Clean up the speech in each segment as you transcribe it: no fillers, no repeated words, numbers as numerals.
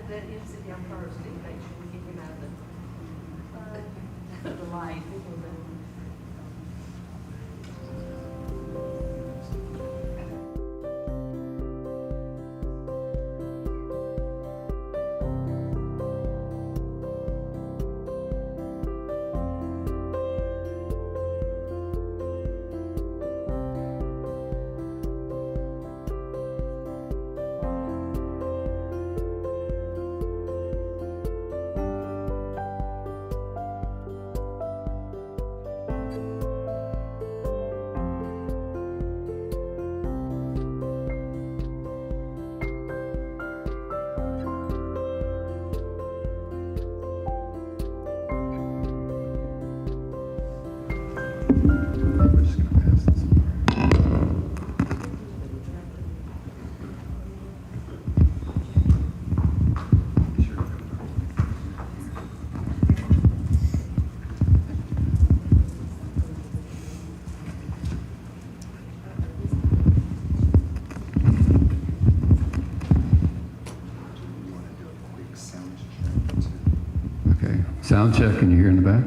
let him sit down first and make sure we get him out of the light. Sound check, can you hear in the back?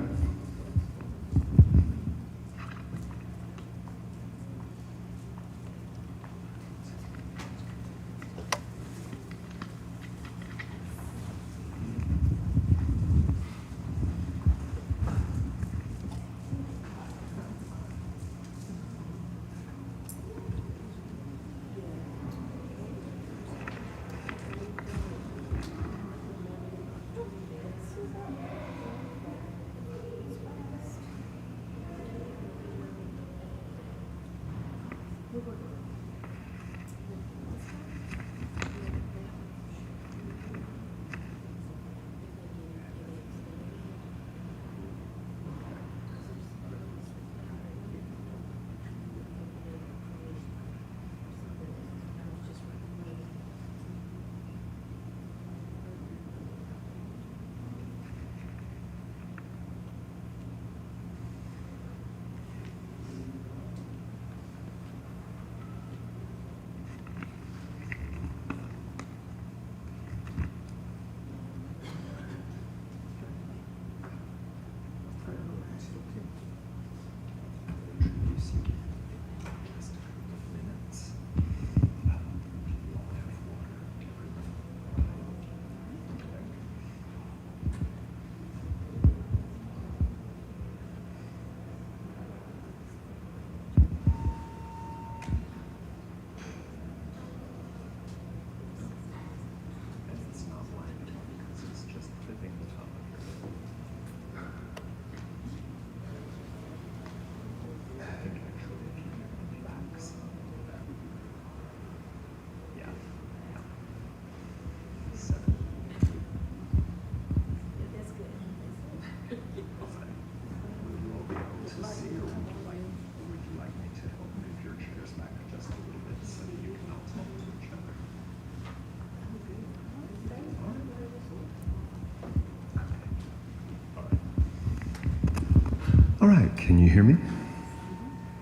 All right, can you hear me?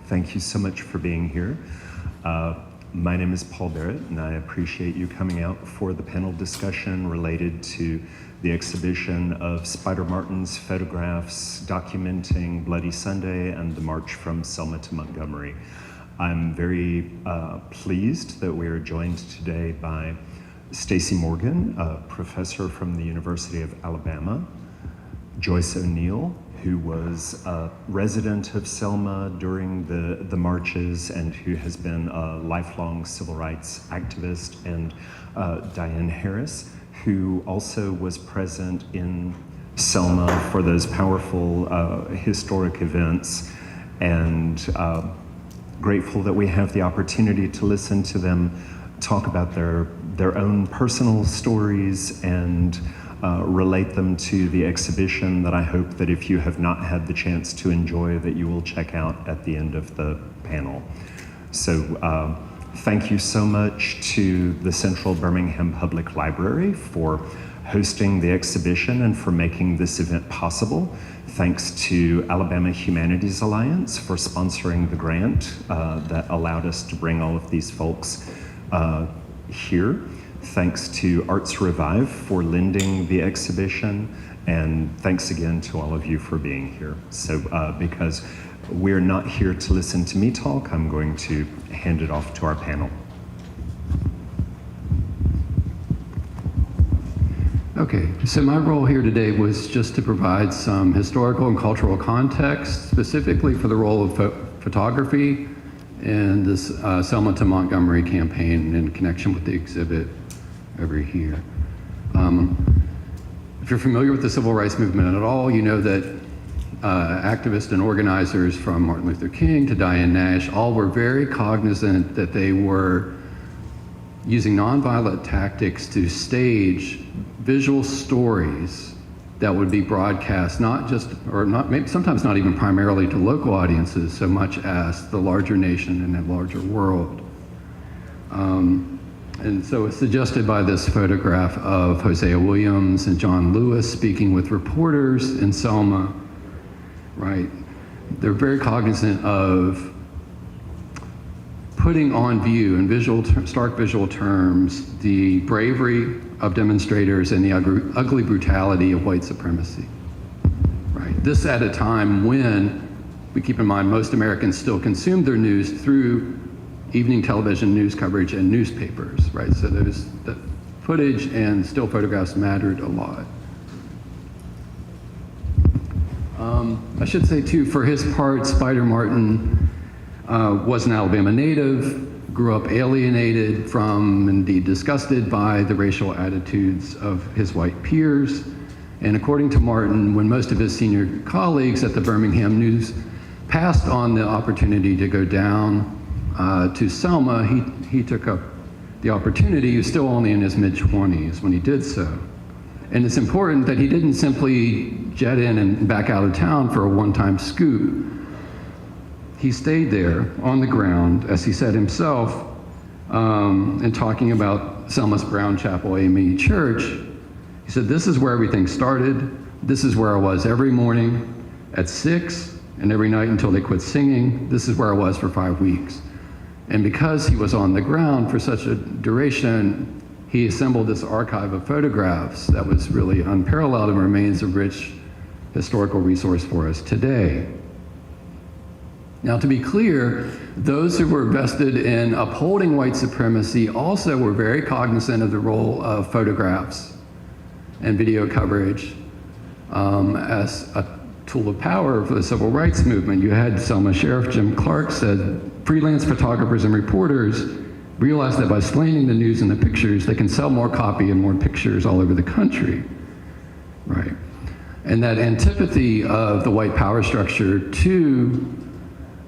Thank you so much for being here. My name is Paul Barrett, and I appreciate you coming out for the panel discussion related to the exhibition of Spider Martin's photographs documenting Bloody Sunday and the march from Selma to Montgomery. I'm very pleased that we are joined today by Stacy Morgan, a professor from the University of Alabama, Joyce O'Neill, who was a resident of Selma during the marches and who has been a lifelong civil rights activist, and Diane Harris, who also was present in Selma for those powerful historic events, and grateful that we have the opportunity to listen to them talk about their own personal stories and relate them to the exhibition that I hope that if you have not had the chance to enjoy, that you will check out at the end of the panel. So thank you so much to the Central Birmingham Public Library for hosting the exhibition and for making this event possible. Thanks to Alabama Humanities Alliance for sponsoring the grant that allowed us to bring all of these folks here. Thanks to Arts Revive for lending the exhibition, and thanks again to all of you for being here. So because we're not here to listen to me talk, I'm going to hand it off to our panel. Okay, so my role here today was just to provide some historical and cultural context, specifically for the role of photography in this Selma to Montgomery campaign in connection with the exhibit over here. If you're familiar with the civil rights movement at all, you know that activists and organizers from Martin Luther King to Diane Nash all were very cognizant that they were using nonviolent tactics to stage visual stories that would be broadcast not just, or not, maybe sometimes not even primarily to local audiences so much as the larger nation and the larger world. And so it's suggested by this photograph of Hosea Williams and John Lewis speaking with reporters in Selma, right? They're very cognizant of putting on view in stark visual terms the bravery of demonstrators and the ugly brutality of white supremacy, right? This at a time when, we keep in mind, most Americans still consume their news through evening television news coverage and newspapers, right? So the footage and still photographs mattered a lot. I should say too, for his part, Spider Martin was an Alabama native, grew up alienated from, indeed disgusted by, the racial attitudes of his white peers. And according to Martin, when most of his senior colleagues at the Birmingham News passed on the opportunity to go down to Selma, he took up the opportunity. He was still only in his mid-20s when he did so. And it's important that he didn't simply jet in and back out of town for a one-time scoop. He stayed there on the ground, as he said himself, in talking about Selma's Brown Chapel AME Church. He said, "This is where everything started. This is where I was every morning at 6 and every night until they quit singing. This is where I was for 5 weeks." And because he was on the ground for such a duration, he assembled this archive of photographs that was really unparalleled and remains a rich historical resource for us today. Now, to be clear, those who were vested in upholding white supremacy also were very cognizant of the role of photographs and video coverage as a tool of power for the civil rights movement. You had Selma Sheriff Jim Clark said, "Freelance photographers and reporters realize that by slanting the news and the pictures, they can sell more copy and more pictures all over the country," right? And that antipathy of the white power structure to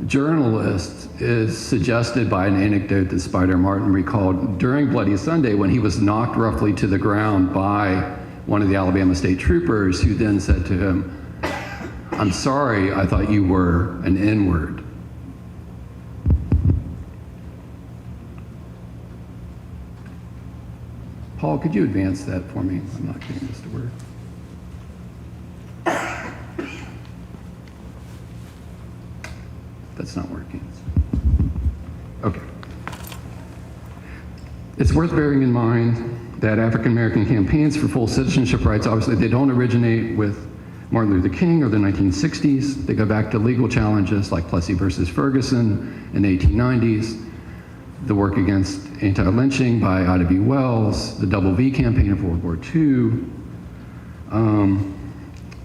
journalists is suggested by an anecdote that Spider Martin recalled during Bloody Sunday when he was knocked roughly to the ground by one of the Alabama state troopers, who then said to him, "I'm sorry, I thought you were an N-word." Paul, could you advance that for me? I'm not getting this to work. That's not working. Okay. It's worth bearing in mind that African American campaigns for full citizenship rights, obviously, they don't originate with Martin Luther King or the 1960s. They go back to legal challenges like Plessy versus Ferguson in the 1890s, the work against anti-lynching by Ida B. Wells, the Double V campaign of World War II.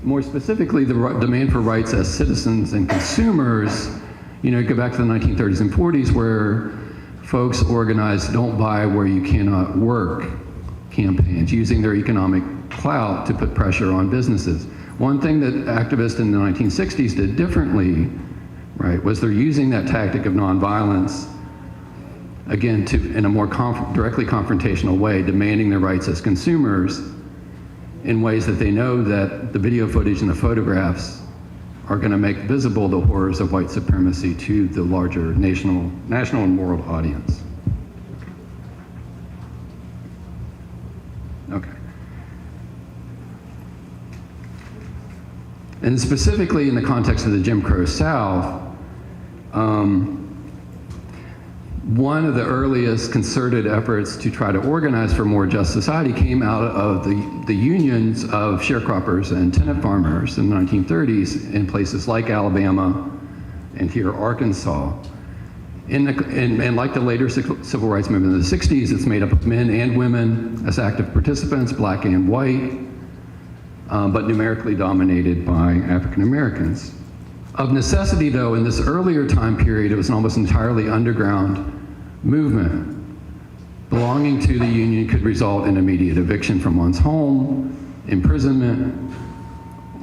More specifically, the demand for rights as citizens and consumers. You know, go back to the 1930s and 40s where folks organized "Don't Buy Where You Cannot Work" campaigns, using their economic clout to put pressure on businesses. One thing that activists in the 1960s did differently, right, was they're using that tactic of nonviolence, again, in a more directly confrontational way, demanding their rights as consumers in ways that they know that the video footage and the photographs are going to make visible the horrors of white supremacy to the larger national and world audience. Okay. And specifically in the context of the Jim Crow South, one of the earliest concerted efforts to try to organize for a more just society came out of the unions of sharecroppers and tenant farmers in the 1930s in places like Alabama and here Arkansas. And like the later civil rights movement in the 60s, it's made up of men and women as active participants, black and white, but numerically dominated by African Americans. Of necessity, though, in this earlier time period, it was an almost entirely underground movement. Belonging to the union could result in immediate eviction from one's home, imprisonment,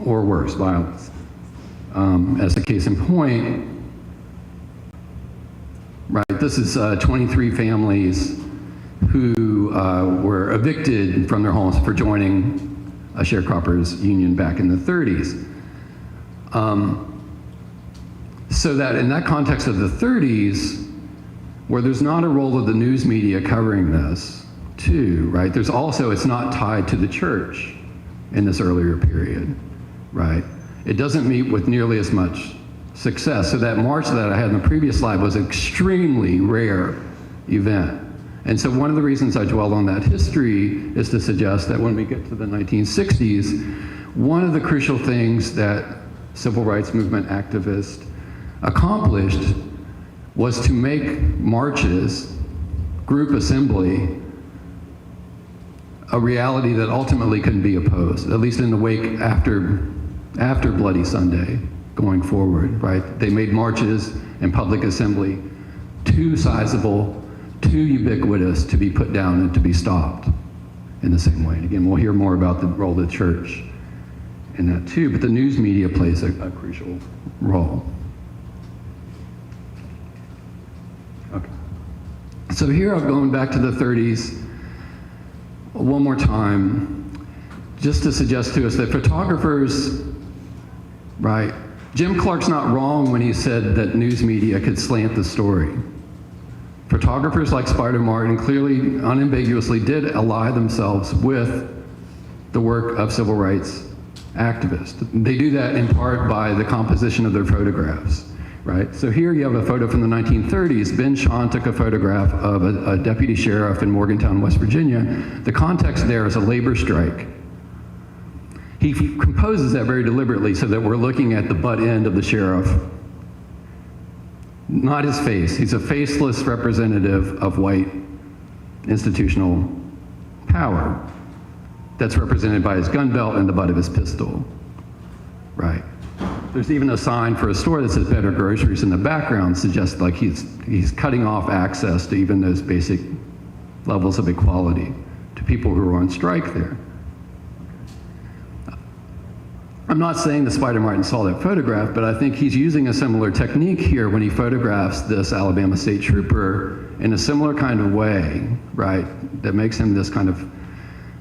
or worse, violence. As a case in point, right, this is 23 families who were evicted from their homes for joining a sharecroppers union back in the 30s. So that in that context of the 30s, where there's not a role of the news media covering this, too, right? There's also, it's not tied to the church in this earlier period, right? It doesn't meet with nearly as much success. So that march that I had in the previous slide was an extremely rare event. And so one of the reasons I dwell on that history is to suggest that when we get to the 1960s, one of the crucial things that civil rights movement activists accomplished was to make marches, group assembly, a reality that ultimately couldn't be opposed, at least in the wake after Bloody Sunday going forward, right? They made marches and public assembly too sizable, too ubiquitous to be put down and to be stopped in the same way. And again, we'll hear more about the role of the church in that too, but the news media plays a crucial role. Okay. So here I'm going back to the 30s one more time, just to suggest to us that photographers, right, Jim Clark's not wrong when he said that news media could slant the story. Photographers like Spider Martin clearly, unambiguously did ally themselves with the work of civil rights activists. They do that in part by the composition of their photographs, right? So here you have a photo from the 1930s. Ben Shahn took a photograph of a deputy sheriff in Morgantown, West Virginia. The context there is a labor strike. He composes that very deliberately so that we're looking at the butt end of the sheriff, not his face. He's a faceless representative of white institutional power that's represented by his gun belt and the butt of his pistol, right? There's even a sign for a store that says Better Groceries in the background, suggests like he's cutting off access to even those basic levels of equality to people who are on strike there. I'm not saying that Spider Martin saw that photograph, but I think he's using a similar technique here when he photographs this Alabama state trooper in a similar kind of way, right? That makes him this kind of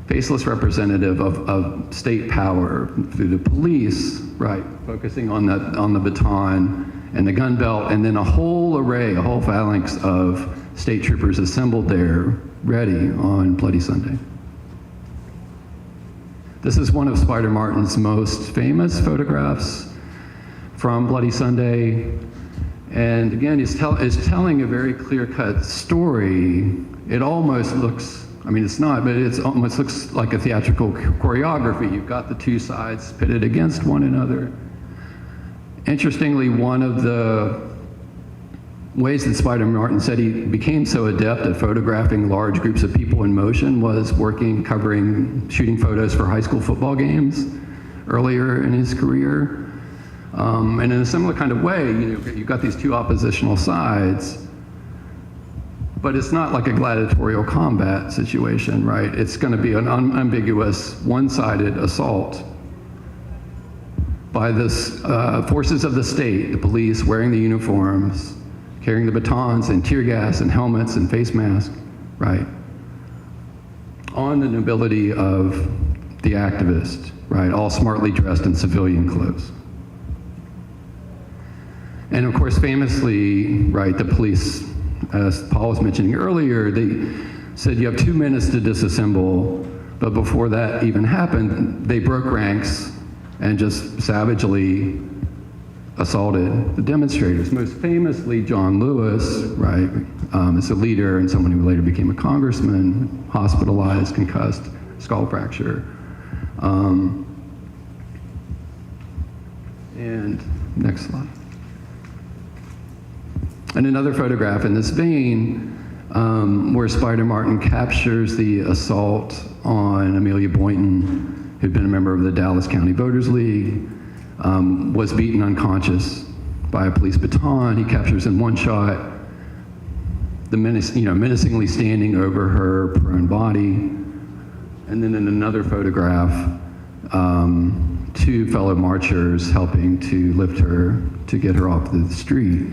faceless representative of state power through the police, right? Focusing on the baton and the gun belt, and then a whole array, a whole phalanx of state troopers assembled there, ready on Bloody Sunday. This is one of Spider Martin's most famous photographs from Bloody Sunday. And again, he's telling a very clear-cut story. It almost looks, I mean, it's not, but it almost looks like a theatrical choreography. You've got the two sides pitted against one another. Interestingly, one of the ways that Spider Martin said he became so adept at photographing large groups of people in motion was shooting photos for high school football games earlier in his career. And in a similar kind of way, you've got these two oppositional sides, but it's not like a gladiatorial combat situation, right? It's going to be an unambiguous, one-sided assault by this forces of the state, the police wearing the uniforms, carrying the batons and tear gas and helmets and face masks, right? On the nobility of the activist, right? All smartly dressed in civilian clothes. And of course, famously, right, the police, as Paul was mentioning earlier, they said you have 2 minutes to disassemble, but before that even happened, they broke ranks and just savagely assaulted the demonstrators. Most famously, John Lewis, right, is a leader and someone who later became a congressman, hospitalized, concussed, skull fracture. And next slide. And another photograph in this vein, where Spider Martin captures the assault on Amelia Boynton, who'd been a member of the Dallas County Voters League, was beaten unconscious by a police baton. He captures in one shot the menacingly standing over her prone body. And then in another photograph, two fellow marchers helping to lift her to get her off the street,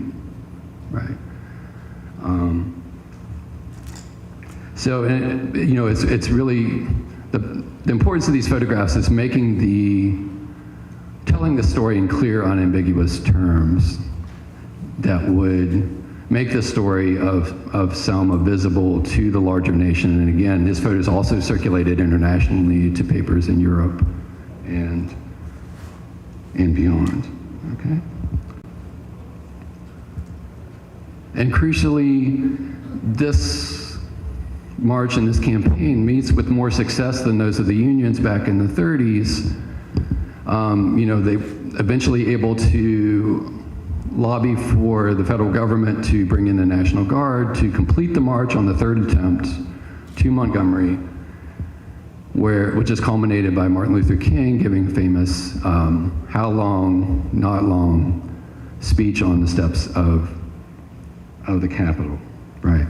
right? So, it's really, the importance of these photographs is telling the story in clear, unambiguous terms that would make the story of Selma visible to the larger nation. And again, this photo is also circulated internationally to papers in Europe and beyond, okay? And crucially, this march and this campaign meets with more success than those of the unions back in the 30s. They eventually able to lobby for the federal government to bring in the National Guard to complete the march on the third attempt to Montgomery, which is culminated by Martin Luther King giving a famous how long, not long speech on the steps of the Capitol, right?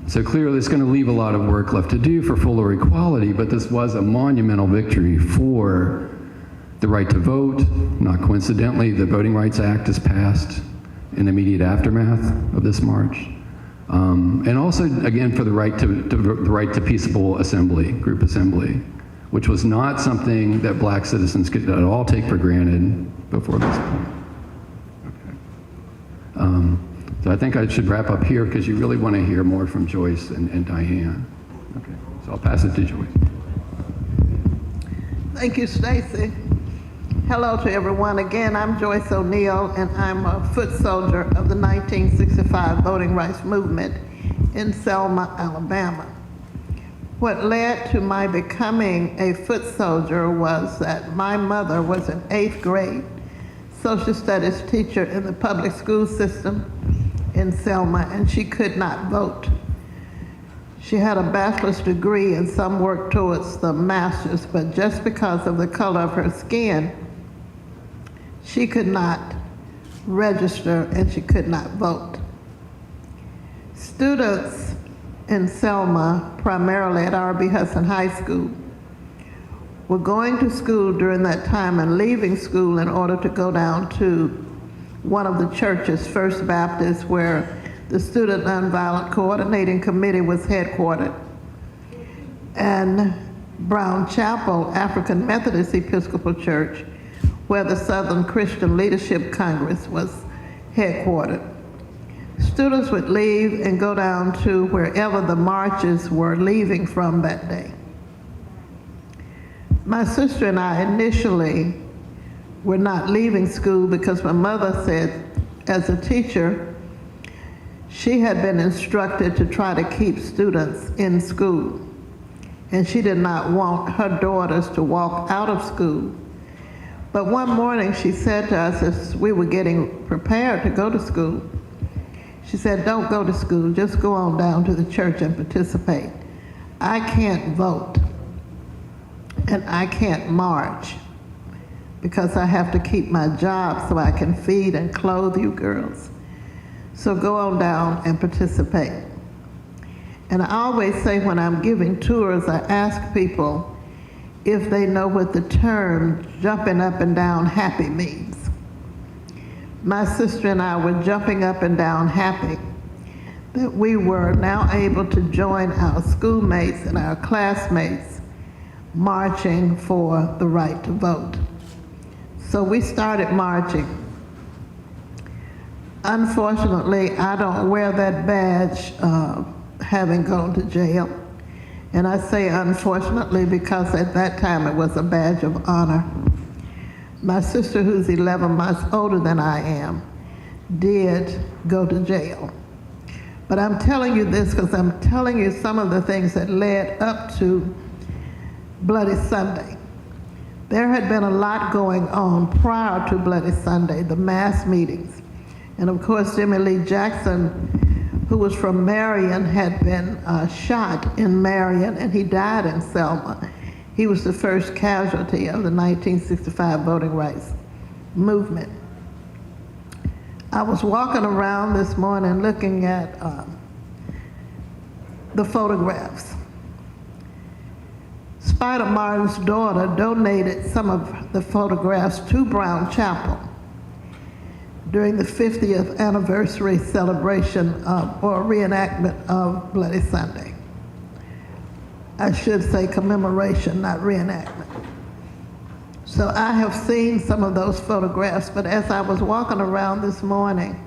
So clearly it's going to leave a lot of work left to do for fuller equality, but this was a monumental victory for the right to vote. Not coincidentally, the Voting Rights Act is passed in immediate aftermath of this march. And also, again, for the right to peaceable assembly, group assembly, which was not something that black citizens could at all take for granted before this point. Okay. So I think I should wrap up here because you really want to hear more from Joyce and Diane. Okay, so I'll pass it to Joyce. Thank you, Stacy. Hello to everyone. Again, I'm Joyce O'Neill, and I'm a foot soldier of the 1965 voting rights movement in Selma, Alabama. What led to my becoming a foot soldier was that my mother was an 8th grade social studies teacher in the public school system in Selma, and she could not vote. She had a bachelor's degree and some worked towards the master's, but just because of the color of her skin, she could not register and she could not vote. Students in Selma, primarily at R.B. Hudson High School, were going to school during that time and leaving school in order to go down to one of the churches, First Baptist, where the Student Nonviolent Coordinating Committee was headquartered, and Brown Chapel African Methodist Episcopal Church, where the Southern Christian Leadership Congress was headquartered. Students would leave and go down to wherever the marches were leaving from that day. My sister and I initially were not leaving school because my mother said, as a teacher, she had been instructed to try to keep students in school, and she did not want her daughters to walk out of school. But one morning she said to us as we were getting prepared to go to school, she said, "Don't go to school, just go on down to the church and participate. I can't vote and I can't march because I have to keep my job so I can feed and clothe you girls. So go on down and participate." And I always say when I'm giving tours, I ask people if they know what the term jumping up and down happy means. My sister and I were jumping up and down happy that we were now able to join our schoolmates and our classmates marching for the right to vote. So we started marching. Unfortunately, I don't wear that badge having gone to jail. And I say unfortunately because at that time it was a badge of honor. my sister, who's 11 months older than I am, did go to jail. But I'm telling you this because I'm telling you some of the things that led up to Bloody Sunday. There had been a lot going on prior to Bloody Sunday, the mass meetings. And of course, Jimmy Lee Jackson, who was from Marion, had been shot in Marion, and he died in Selma. He was the first casualty of the 1965 voting rights movement. I was walking around this morning looking at the photographs. Spider Martin's daughter donated some of the photographs to Brown Chapel during the 50th anniversary celebration or reenactment of Bloody Sunday. I should say commemoration, not reenactment. So I have seen some of those photographs, but as I was walking around this morning,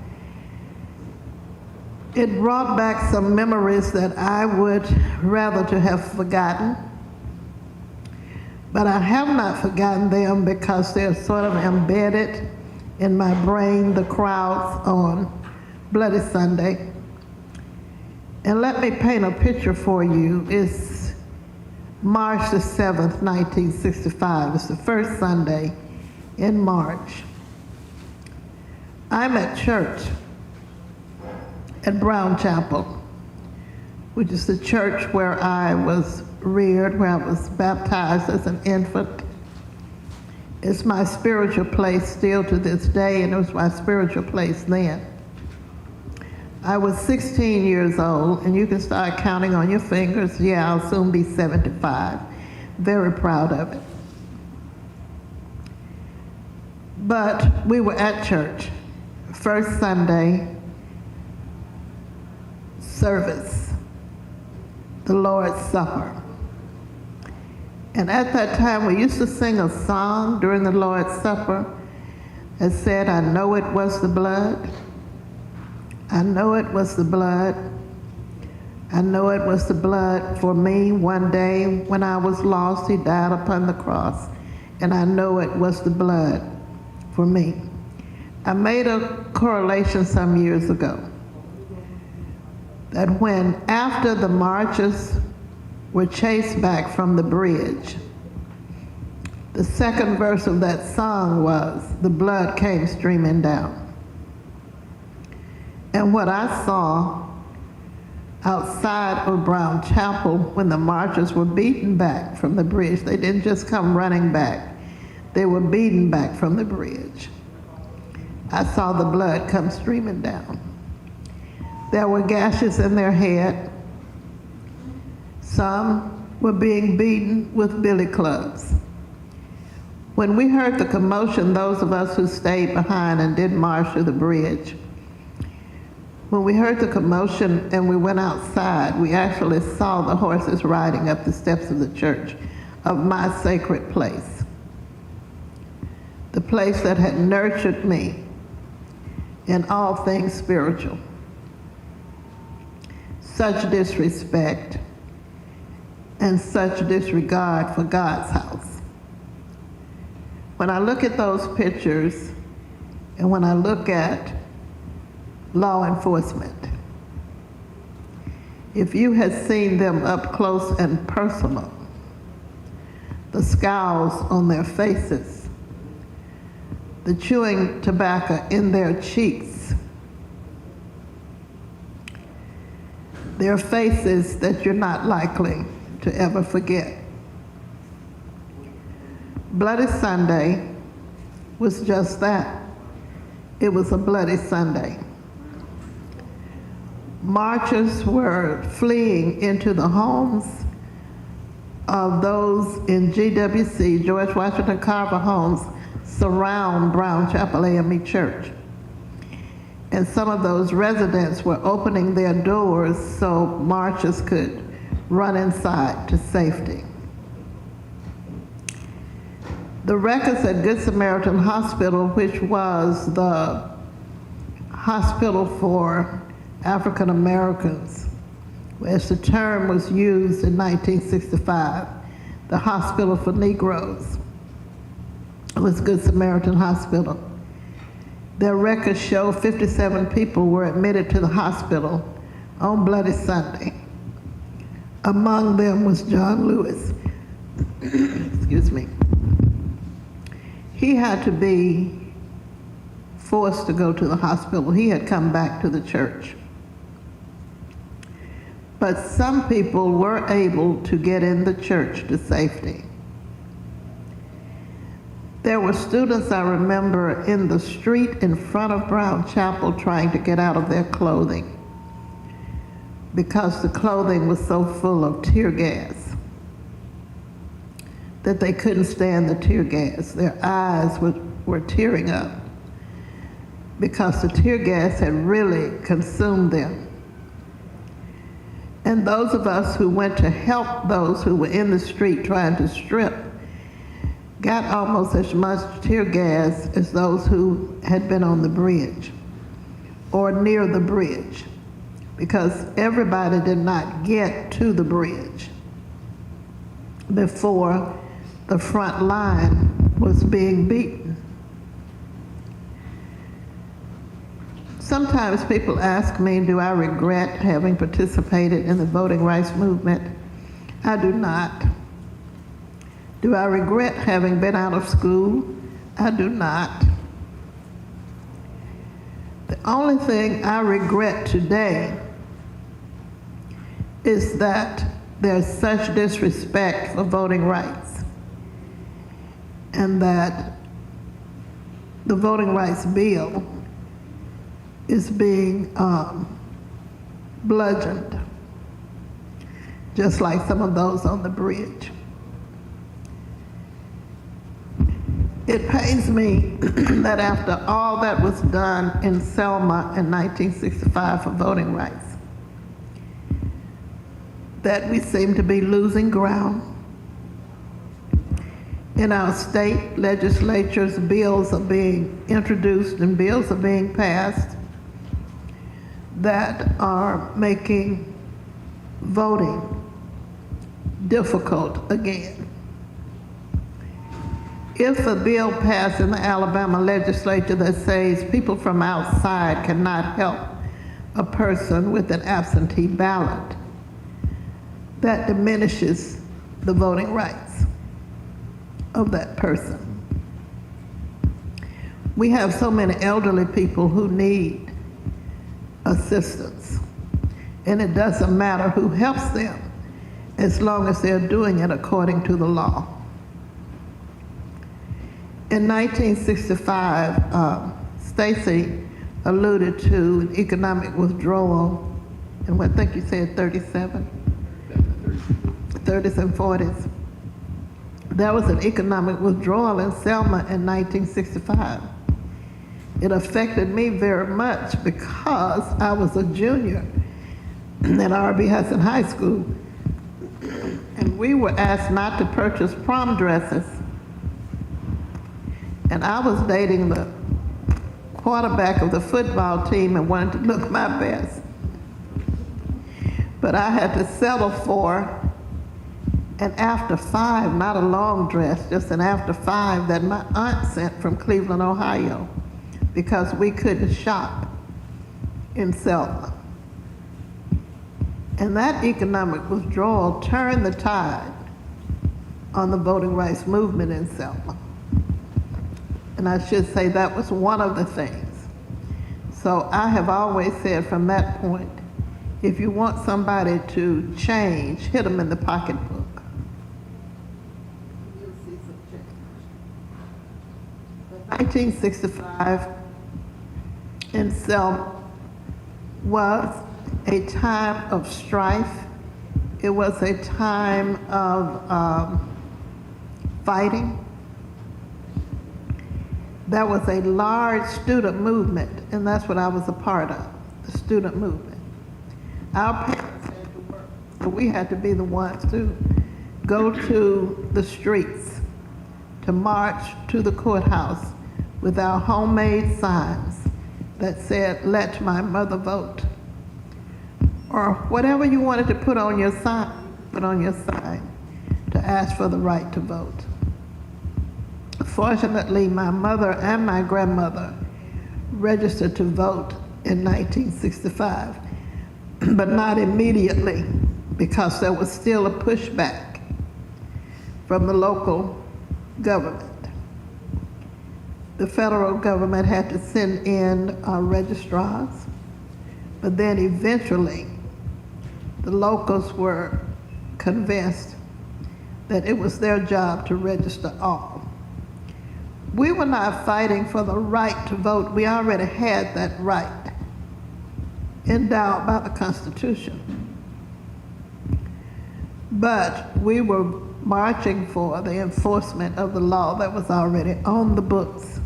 it brought back some memories that I would rather to have forgotten. But I have not forgotten them because they're sort of embedded in my brain, the crowds on Bloody Sunday. And let me paint a picture for you. It's March the 7th, 1965. It's the first Sunday in March. I'm at church at Brown Chapel, which is the church where I was reared, where I was baptized as an infant. It's my spiritual place still to this day, and it was my spiritual place then. I was 16 years old, and you can start counting on your fingers. Yeah, I'll soon be 75. Very proud of it. But we were at church, first Sunday service, the Lord's Supper. And at that time, we used to sing a song during the Lord's Supper that said, "I know it was the blood. I know it was the blood. I know it was the blood for me. One day when I was lost, he died upon the cross. And I know it was the blood for me." I made a correlation some years ago that when after the marchers were chased back from the bridge, the second verse of that song was, "The blood came streaming down." And what I saw outside of Brown Chapel when the marchers were beaten back from the bridge, they didn't just come running back, they were beaten back from the bridge. I saw the blood come streaming down. There were gashes in their head. Some were being beaten with billy clubs. When we heard the commotion, those of us who stayed behind and didn't march to the bridge, when we heard the commotion and we went outside, we actually saw the horses riding up the steps of the church, of my sacred place, the place that had nurtured me in all things spiritual. Such disrespect and such disregard for God's house. When I look at those pictures and when I look at law enforcement, if you had seen them up close and personal, the scowls on their faces, the chewing tobacco in their cheeks, their faces that you're not likely to ever forget. Bloody Sunday was just that. It was a bloody Sunday. Marchers were fleeing into the homes of those in GWC, George Washington Carver homes, surround Brown Chapel AME Church. And some of those residents were opening their doors so marchers could run inside to safety. The records at Good Samaritan Hospital, which was the hospital for African Americans, as the term was used in 1965, the hospital for Negroes. was Good Samaritan Hospital. Their records show 57 people were admitted to the hospital on Bloody Sunday. Among them was John Lewis. Excuse me. He had to be forced to go to the hospital. He had come back to the church. But some people were able to get in the church to safety. There were students, I remember, in the street in front of Brown Chapel trying to get out of their clothing because the clothing was so full of tear gas that they couldn't stand the tear gas. Their eyes were tearing up because the tear gas had really consumed them. And those of us who went to help those who were in the street trying to strip got almost as much tear gas as those who had been on the bridge or near the bridge, because everybody did not get to the bridge before the front line was being beaten. Sometimes people ask me, do I regret having participated in the voting rights movement? I do not. Do I regret having been out of school? I do not. The only thing I regret today is that there's such disrespect for voting rights and that the voting rights bill is being bludgeoned, just like some of those on the bridge. It pains me that after all that was done in Selma in 1965 for voting rights, that we seem to be losing ground. In our state legislatures, bills are being introduced and bills are being passed that are making voting difficult again. If a bill passed in the Alabama legislature that says people from outside cannot help a person with an absentee ballot, that diminishes the voting rights of that person. We have so many elderly people who need assistance, and it doesn't matter who helps them as long as they're doing it according to the law. In 1965, Stacy alluded to an economic withdrawal, and I think you said 37? 30s and 40s. There was an economic withdrawal in Selma in 1965. It affected me very much because I was a junior at R.B. Hudson High School, and we were asked not to purchase prom dresses. And I was dating the quarterback of the football team and wanted to look my best. But I had to settle for an after five, not a long dress, just an after five that my aunt sent from Cleveland, Ohio, because we couldn't shop in Selma. And that economic withdrawal turned the tide on the voting rights movement in Selma. And I should say that was one of the things. So I have always said from that point, if you want somebody to change, hit them in the pocketbook. You'll see some change. 1965 in Selma was a time of strife. It was a time of fighting. There was a large student movement, and that's what I was a part of, the student movement. Our parents had to work, so we had to be the ones to go to the streets, to march to the courthouse with our homemade signs that said, "Let my mother vote." Or whatever you wanted to put on your sign, put on your sign to ask for the right to vote. Unfortunately, my mother and my grandmother registered to vote in 1965, but not immediately because there was still a pushback from the local government. The federal government had to send in registrars, but then eventually the locals were convinced that it was their job to register all. We were not fighting for the right to vote. We already had that right endowed by the Constitution. But we were marching for the enforcement of the law that was already on the books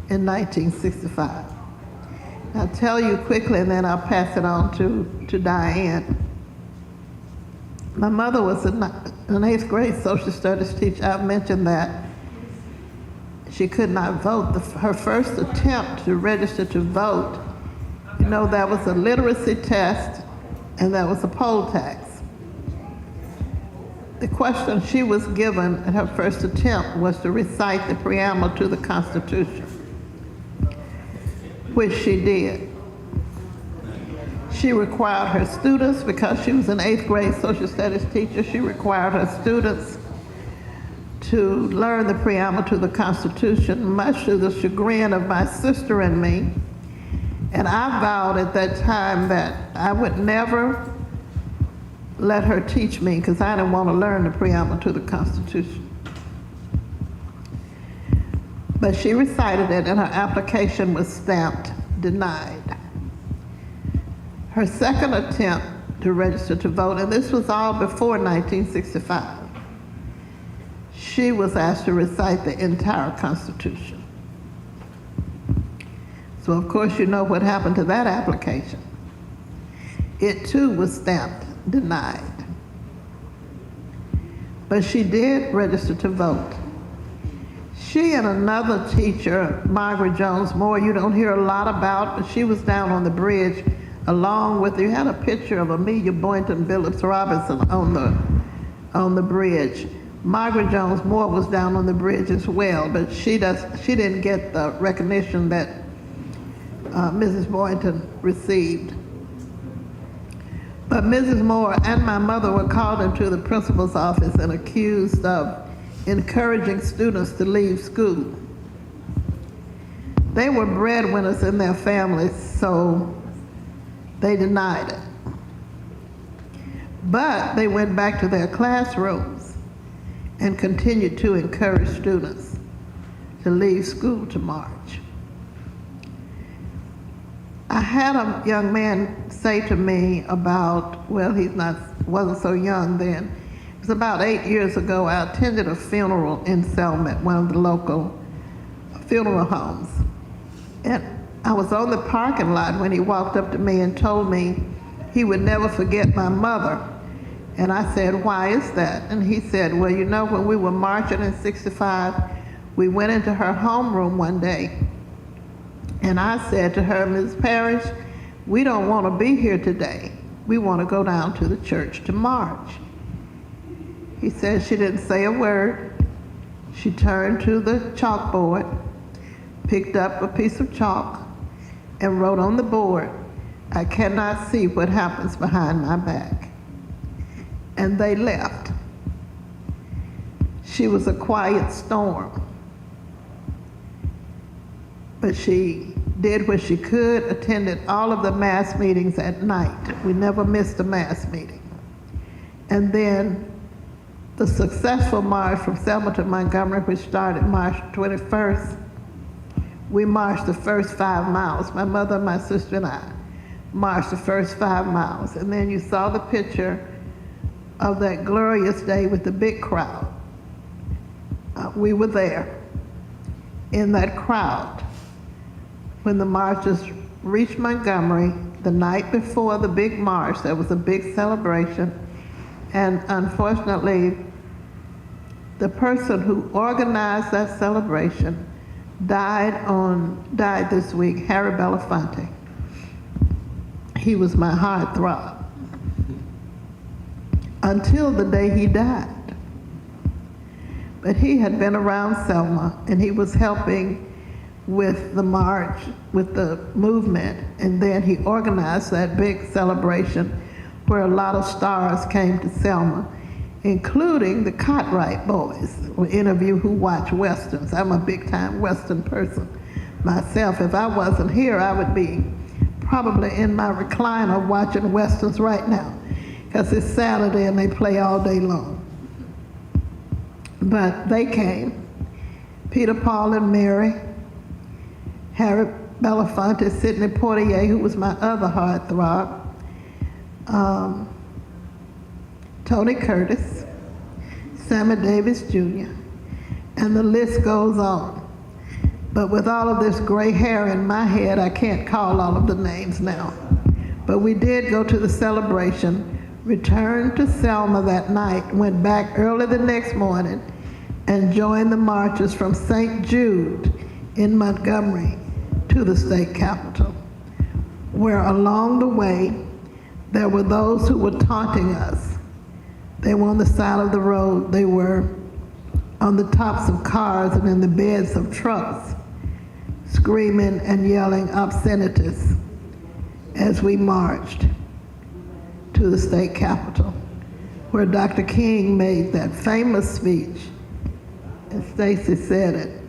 in 1965. I'll tell you quickly and then I'll pass it on to Diane. My mother was an 8th grade social studies teacher. I've mentioned that. She could not vote. Her first attempt to register to vote, you know, that was a literacy test and that was a poll tax. The question she was given at her first attempt was to recite the preamble to the Constitution, which she did. She required her students, because she was an 8th grade social studies teacher, she required her students to learn the preamble to the Constitution, much to the chagrin of my sister and me. And I vowed at that time that I would never let her teach me because I didn't want to learn the preamble to the Constitution. But she recited it and her application was stamped denied. Her second attempt to register to vote, and this was all before 1965, she was asked to recite the entire Constitution. So of course you know what happened to that application. It too was stamped denied. But she did register to vote. She and another teacher, Margaret Jones Moore, you don't hear a lot about, but she was down on the bridge along with, you had a picture of Amelia Boynton Billups Robinson on the bridge. Margaret Jones Moore was down on the bridge as well, but she didn't get the recognition that Mrs. Boynton received. But Mrs. Moore and my mother were called into the principal's office and accused of encouraging students to leave school. They were breadwinners in their families, so they denied it. But they went back to their classrooms and continued to encourage students to leave school to march. I had a young man say to me about, well, wasn't so young then. It was about 8 years ago. I attended a funeral in Selma, one of the local funeral homes. And I was on the parking lot when he walked up to me and told me he would never forget my mother. And I said, why is that? And he said, well, you know, when we were marching in '65, we went into her homeroom one day. And I said to her, Ms. Parrish, we don't want to be here today. We want to go down to the church to march. He said she didn't say a word. She turned to the chalkboard, picked up a piece of chalk, and wrote on the board, I cannot see what happens behind my back. And they left. She was a quiet storm. But she did what she could, attended all of the mass meetings at night. We never missed a mass meeting. And then the successful march from Selma to Montgomery, which started March 21st, we marched the first 5 miles. My mother, my sister, and I marched the first 5 miles. And then you saw the picture of that glorious day with the big crowd. We were there in that crowd when the marchers reached Montgomery the night before the big march. There was a big celebration, and unfortunately the person who organized that celebration died this week, Harry Belafonte. He was my heartthrob until the day he died. but he had been around Selma, and he was helping with the march, with the movement, and then he organized that big celebration where a lot of stars came to Selma, including the Cartwright boys, or any of you who watch Westerns. I'm a big-time Western person myself. If I wasn't here, I would be probably in my recliner watching Westerns right now, because it's Saturday and they play all day long. But they came, Peter, Paul, and Mary, Harry Belafonte, Sidney Poitier, who was my other heartthrob, Tony Curtis, Sammy Davis Jr., and the list goes on. But with all of this gray hair in my head, I can't call all of the names now. But we did go to the celebration, returned to Selma that night, went back early the next morning, and joined the marchers from St. Jude in Montgomery to the state capitol, where along the way, there were those who were taunting us. They were on the side of the road. They were on the tops of cars and in the beds of trucks, screaming and yelling obscenities as we marched to the state capitol, where Dr. King made that famous speech. And Stacy said it,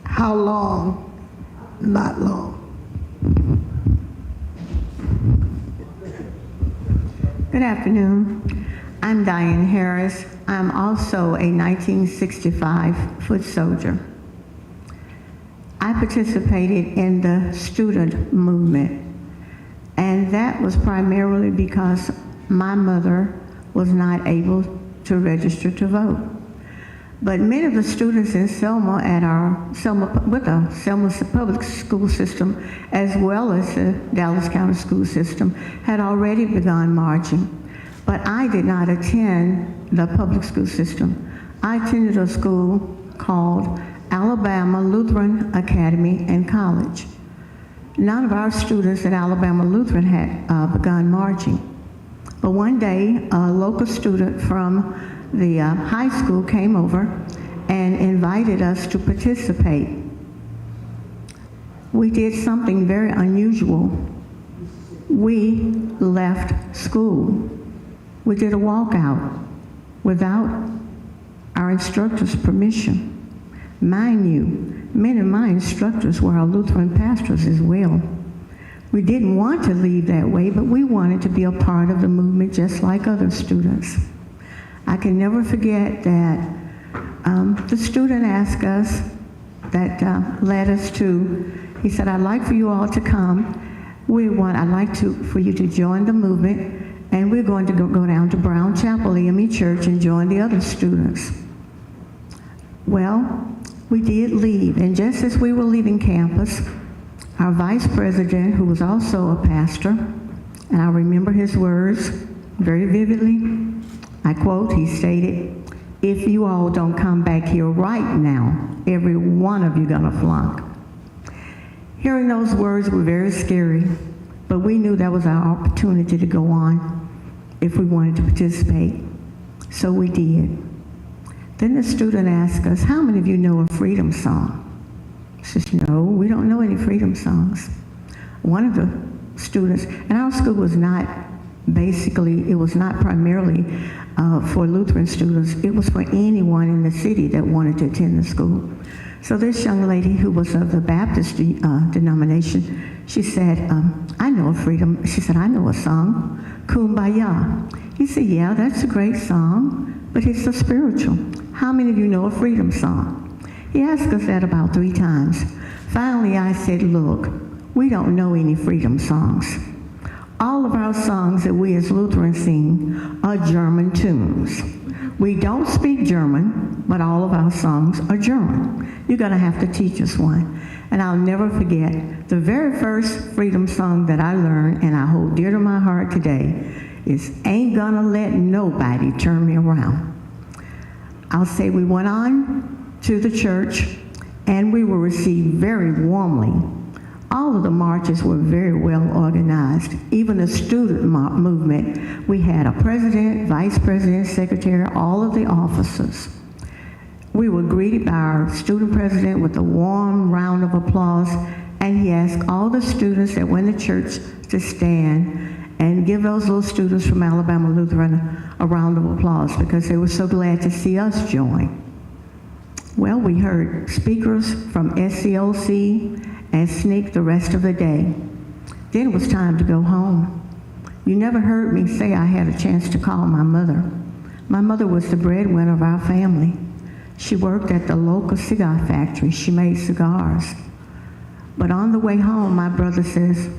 "How long? Not long." Good afternoon. I'm Diane Harris. I'm also a 1965 foot soldier. I participated in the student movement, and that was primarily because my mother was not able to register to vote. But many of the students in Selma at our Selma public school system, as well as the Dallas County school system, had already begun marching. But I did not attend the public school system. I attended a school called Alabama Lutheran Academy and College. None of our students at Alabama Lutheran had begun marching. But one day, a local student from the high school came over and invited us to participate. We did something very unusual. We left school. We did a walkout without our instructor's permission. Mind you, many of my instructors were our Lutheran pastors as well. We didn't want to leave that way, but we wanted to be a part of the movement just like other students. I can never forget that the student asked us, that led us to, he said, "I'd like for you all to come. I'd like for you to join the movement, and we're going to go down to Brown Chapel EME Church and join the other students." Well, we did leave, and just as we were leaving campus, our vice president, who was also a pastor, and I remember his words very vividly, I quote, he stated, "If you all don't come back here right now, every one of you gonna flunk." Hearing those words were very scary, but we knew that was our opportunity to go on if we wanted to participate. So we did. Then the student asked us, "How many of you know a freedom song?" I says, "No, we don't know any freedom songs." One of the students, and our school was not basically, it was not primarily for Lutheran students, it was for anyone in the city that wanted to attend the school. So this young lady who was of the Baptist denomination, she said, "I know a freedom," she said, "I know a song, Kumbaya." He said, "Yeah, that's a great song, but it's so spiritual. How many of you know a freedom song?" He asked us that about 3 times. Finally, I said, "Look, we don't know any freedom songs. All of our songs that we as Lutherans sing are German tunes. We don't speak German, but all of our songs are German. You're gonna have to teach us one." And I'll never forget, the very first freedom song that I learned, and I hold dear to my heart today, is "Ain't Gonna Let Nobody Turn Me Around." I'll say we went on to the church, and we were received very warmly. All of the marches were very well organized. Even the student movement, we had a president, vice president, secretary, all of the officers. We were greeted by our student president with a warm round of applause, and he asked all the students that were in the church to stand and give those little students from Alabama Lutheran a round of applause because they were so glad to see us join. Well, we heard speakers from SCLC and SNCC the rest of the day. Then it was time to go home. You never heard me say I had a chance to call my mother. My mother was the breadwinner of our family. She worked at the local cigar factory. She made cigars. But on the way home, my brother says,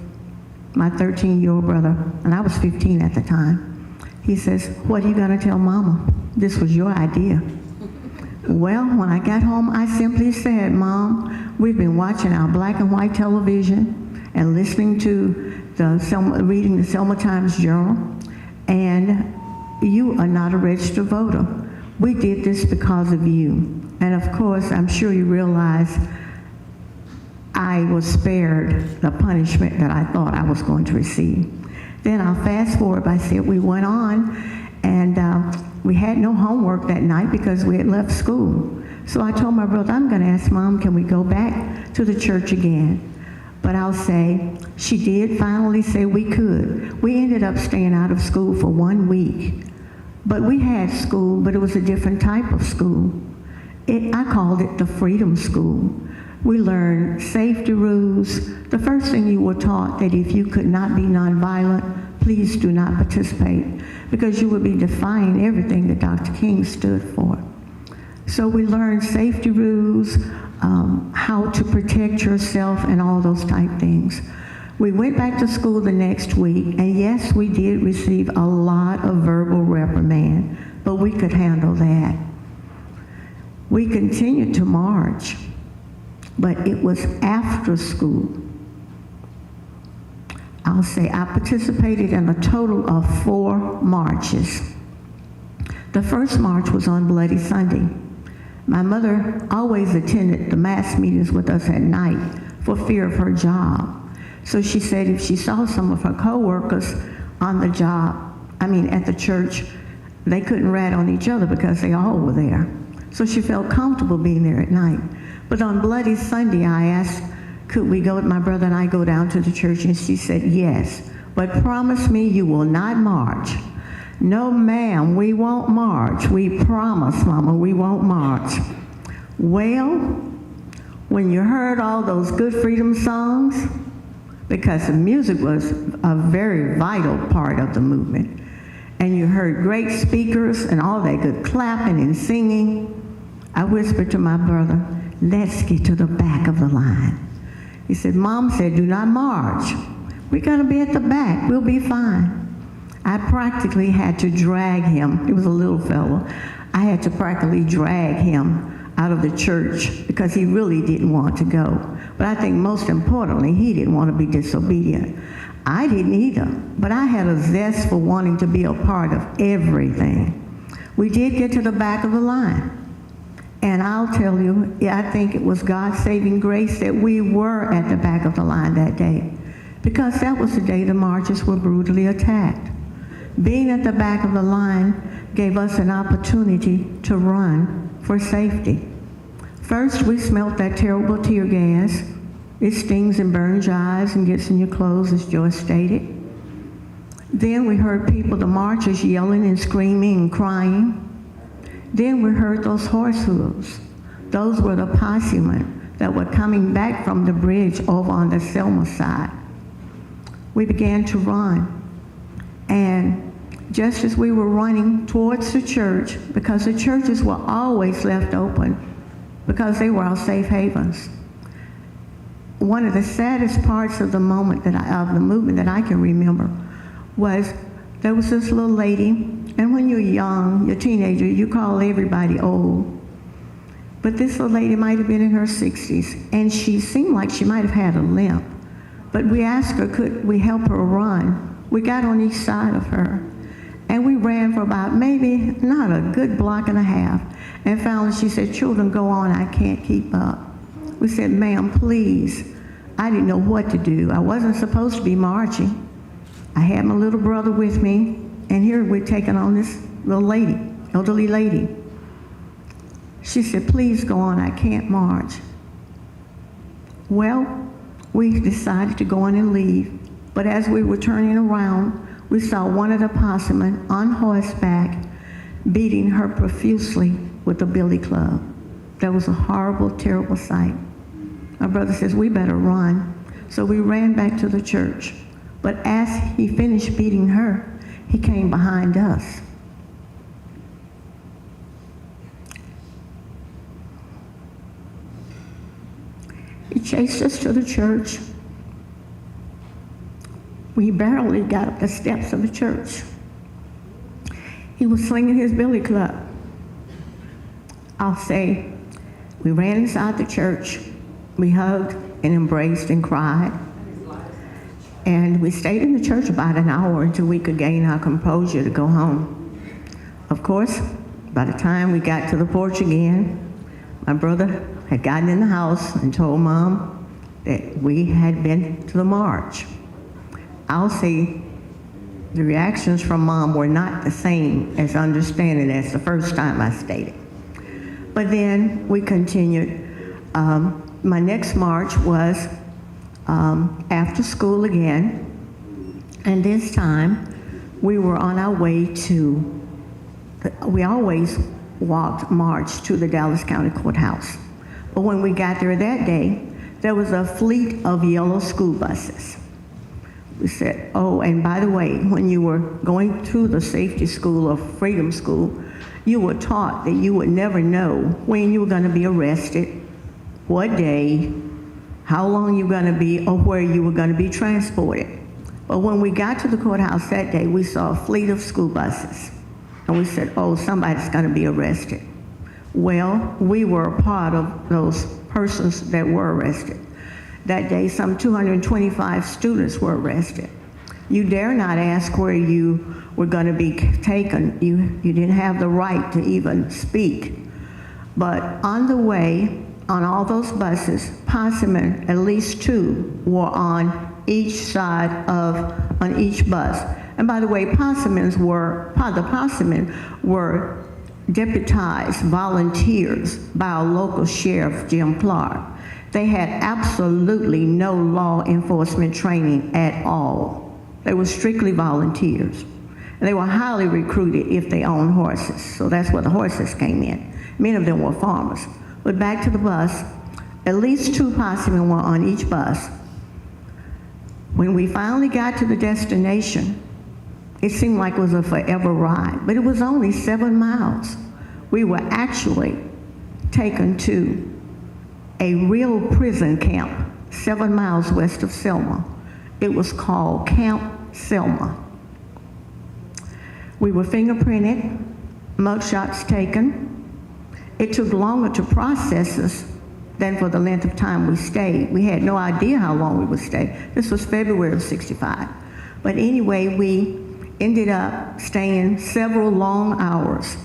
my 13-year-old brother, and I was 15 at the time, he says, "What are you gonna tell Mama? This was your idea." Well, when I got home, I simply said, "Mom, we've been watching our black and white television and listening to reading the Selma Times Journal, and you are not a registered voter. We did this because of you." And of course, I'm sure you realize I was spared the punishment that I thought I was going to receive. Then I'll fast forward by saying we went on, and we had no homework that night because we had left school. So I told my brother, "I'm going to ask Mom, can we go back to the church again?" But I'll say, she did finally say we could. We ended up staying out of school for 1 week. But we had school, but it was a different type of school. I called it the Freedom School. We learned safety rules. The first thing you were taught that if you could not be nonviolent, please do not participate, because you would be defying everything that Dr. King stood for. So we learned safety rules, how to protect yourself and all those type things. We went back to school the next week, and yes, we did receive a lot of verbal reprimand, but we could handle that. We continued to march, but it was after school. I'll say I participated in a total of 4 marches. The first march was on Bloody Sunday. My mother always attended the mass meetings with us at night for fear of her job. So she said if she saw some of her co-workers on the job, at the church, they couldn't rat on each other because they all were there. So she felt comfortable being there at night. But on Bloody Sunday, I asked, could we go, my brother and I go down to the church, and she said, yes, but promise me you will not march. No, ma'am, we won't march. We promise, Mama, we won't march. Well, when you heard all those good freedom songs, because the music was a very vital part of the movement, and you heard great speakers and all that good clapping and singing, I whispered to my brother, let's get to the back of the line. He said, Mom said, do not march. We're gonna be at the back, we'll be fine. I practically had to drag him, he was a little fellow, I had to practically drag him out of the church because he really didn't want to go. But I think most importantly, he didn't want to be disobedient. I didn't either, but I had a zest for wanting to be a part of everything. We did get to the back of the line. And I'll tell you, I think it was God's saving grace that we were at the back of the line that day, because that was the day the marchers were brutally attacked. Being at the back of the line gave us an opportunity to run for safety. First, we smelt that terrible tear gas. It stings and burns your eyes and gets in your clothes, as Joyce stated. Then we heard people, the marchers, yelling and screaming and crying. Then we heard those horse hooves. Those were the possemen that were coming back from the bridge over on the Selma side. We began to run. And just as we were running towards the church, because the churches were always left open, because they were our safe havens. One of the saddest parts of the moment of the movement that I can remember was there was this little lady, and when you're young, you're a teenager, you call everybody old. But this little lady might have been in her 60s, and she seemed like she might have had a limp. But we asked her, could we help her run? We got on each side of her, and we ran for about maybe not a good block and a half, and finally she said, children, go on, I can't keep up. We said, ma'am, please. I didn't know what to do. I wasn't supposed to be marching. I had my little brother with me, and here we're taking on this little lady, elderly lady. She said, please go on, I can't march. Well, we decided to go on and leave, but as we were turning around, we saw one of the possemen on horseback beating her profusely with a billy club. That was a horrible, terrible sight. My brother says, we better run. So we ran back to the church. But as he finished beating her, he came behind us. He chased us to the church. We barely got up the steps of the church. He was slinging his billy club. I'll say, we ran inside the church. We hugged and embraced and cried. And we stayed in the church about an hour until we could gain our composure to go home. Of course, by the time we got to the porch again, my brother had gotten in the house and told Mom that we had been to the march. I'll say the reactions from Mom were not the same as understanding as the first time I stated. But then we continued. My next march was after school again, and this time we were on our way to, we always marched to the Dallas County Courthouse. But when we got there that day, there was a fleet of yellow school buses. We said, oh, and by the way, when you were going through the safety school or freedom school, you were taught that you would never know when you were going to be arrested, what day, how long you were going to be, or where you were going to be transported. But when we got to the courthouse that day, we saw a fleet of school buses. And we said, oh, somebody's going to be arrested. Well, we were a part of those persons that were arrested. That day, some 225 students were arrested. You dare not ask where you were going to be taken. You didn't have the right to even speak. But on the way, on all those buses, possemen, at least 2, were on each side on each bus. And by the way, the possemen were deputized volunteers by our local sheriff, Jim Clark. They had absolutely no law enforcement training at all. They were strictly volunteers. And they were highly recruited if they owned horses. So that's where the horses came in. Many of them were farmers. But back to the bus, at least 2 possemen were on each bus. When we finally got to the destination, it seemed like it was a forever ride, but it was only 7 miles. We were actually taken to a real prison camp 7 miles west of Selma. It was called Camp Selma. We were fingerprinted, mugshots taken. It took longer to process us than for the length of time we stayed. We had no idea how long we would stay. This was February of '65. But anyway, we ended up staying several long hours.